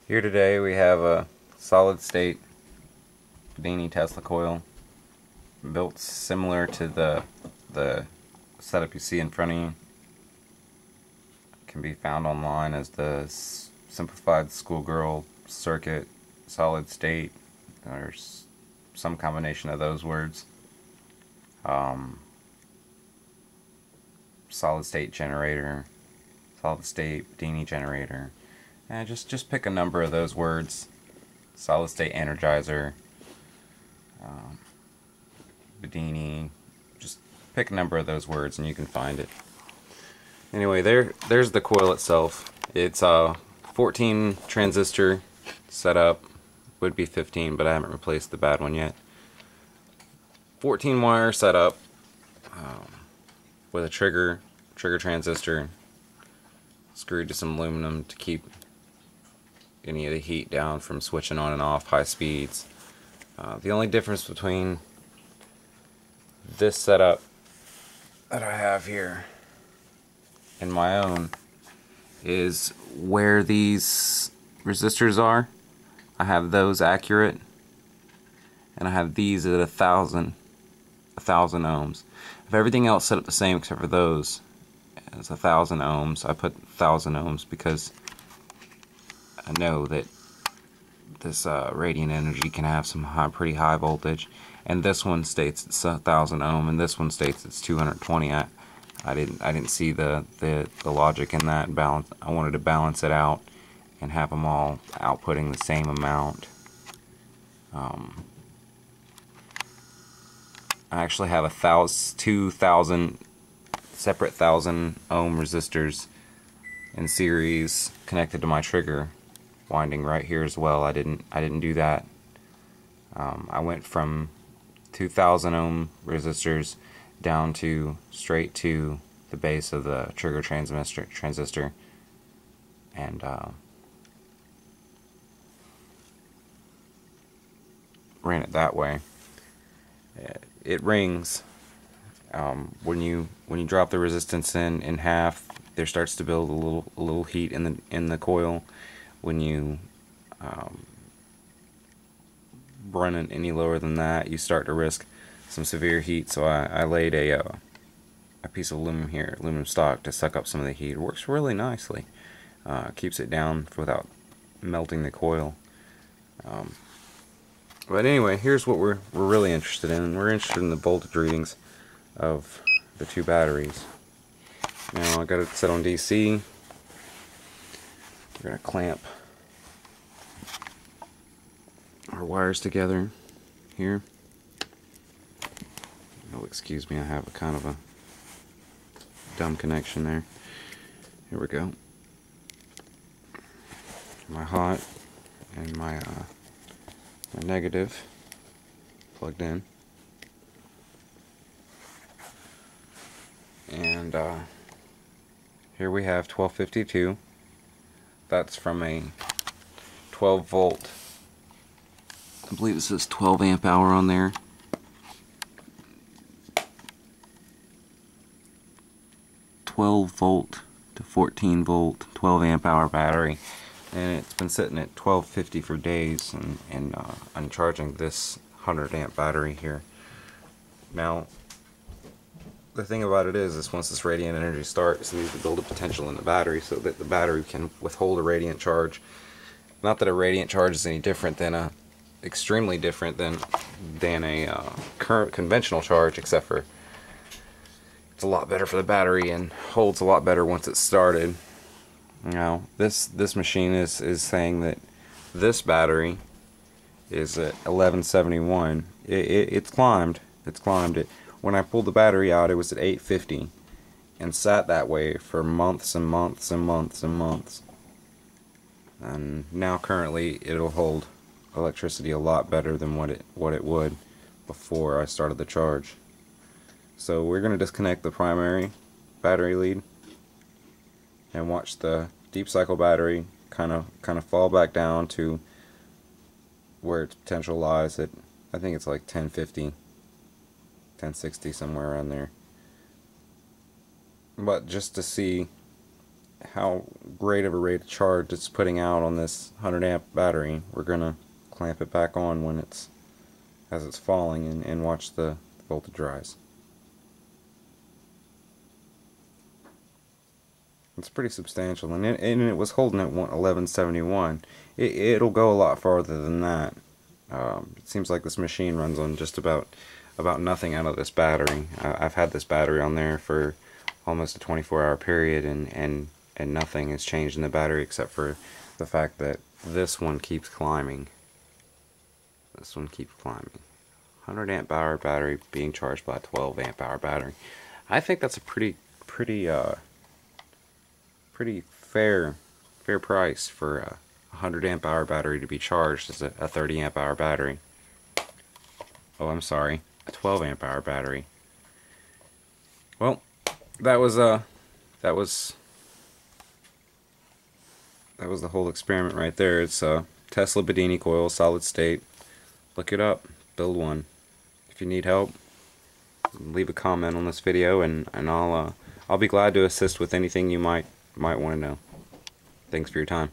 Here today we have a solid state bedini Tesla coil built similar to the setup you see in front of you. It can be found online as the simplified schoolgirl circuit solid state. There's some combination of those words. Solid state generator, solid state bedini generator. And just pick a number of those words. Solid state energizer, bedini. Just pick a number of those words and you can find it. Anyway, there's the coil itself. It's a 14 transistor setup. Would be 15, but I haven't replaced the bad one yet. 14 wire setup with a trigger transistor screwed to some aluminum to keep any of the heat down from switching on and off high speeds. The only difference between this setup that I have here and my own is where these resistors are. I have those accurate, and I have these at 1,000 ohms. If everything else set up the same except for those, it's 1,000 ohms. I put 1,000 ohms because I know that this radiant energy can have some pretty high voltage, and this one states it's 1,000 ohm, and this one states it's 220. I didn't see the logic in that balance. I wanted to balance it out and have them all outputting the same amount. I actually have 2,000 separate 1,000 ohm resistors in series connected to my trigger winding right here as well. I didn't do that. I went from 2,000 ohm resistors down to straight to the base of the trigger transistor, and ran it that way. It rings when you drop the resistance in half. There starts to build a little heat in the coil. When you run it any lower than that, you start to risk some severe heat. So I laid a piece of aluminum here, aluminum stock, to suck up some of the heat. It works really nicely. Keeps it down without melting the coil. But anyway, here's what we're really interested in. We're interested in the voltage readings of the two batteries. Now I got it set on DC. We're going to clamp our wires together here. Oh, excuse me, I have a kind of a dumb connection there. Here we go. My hot and my negative plugged in. And here we have 1252. That's from a 12 volt. I believe it says 12 amp hour on there. .12 to 14 volt, 12 amp hour battery, and it's been sitting at 1250 for days, and I'm charging this 100 amp battery here. Now, the thing about it is once this radiant energy starts, you need to build a potential in the battery so that the battery can withhold a radiant charge. Not that a radiant charge is any different than extremely different than a current conventional charge, except for it's a lot better for the battery and holds a lot better once it's started. Now, this machine is saying that this battery is at 1171. It's climbed it. When I pulled the battery out, it was at 850 and sat that way for months and months and months and months. And now currently it'll hold electricity a lot better than what it would before I started the charge. So we're going to disconnect the primary battery lead and watch the deep cycle battery kind of fall back down to where its potential lies at, I think it's like 1050, 1060, somewhere around there. But just to see how great of a rate of charge it's putting out on this 100 amp battery. We're gonna clamp it back on when as it's falling and watch the voltage rise. It's pretty substantial, and it was holding at 1171. It'll go a lot farther than that. It seems like this machine runs on just about nothing out of this battery. I've had this battery on there for almost a 24-hour period, and nothing has changed in the battery except for the fact that this one keeps climbing. This one keeps climbing. 100 amp hour battery being charged by a 12 amp hour battery. I think that's a pretty fair price for a 100 amp hour battery to be charged as a 30 amp hour battery. Oh, I'm sorry, a 12 amp hour battery. Well, that was the whole experiment right there. It's a Tesla bedini coil, solid state. Look it up, build one. If you need help, leave a comment on this video, and I'll be glad to assist with anything you might want to know. Thanks for your time.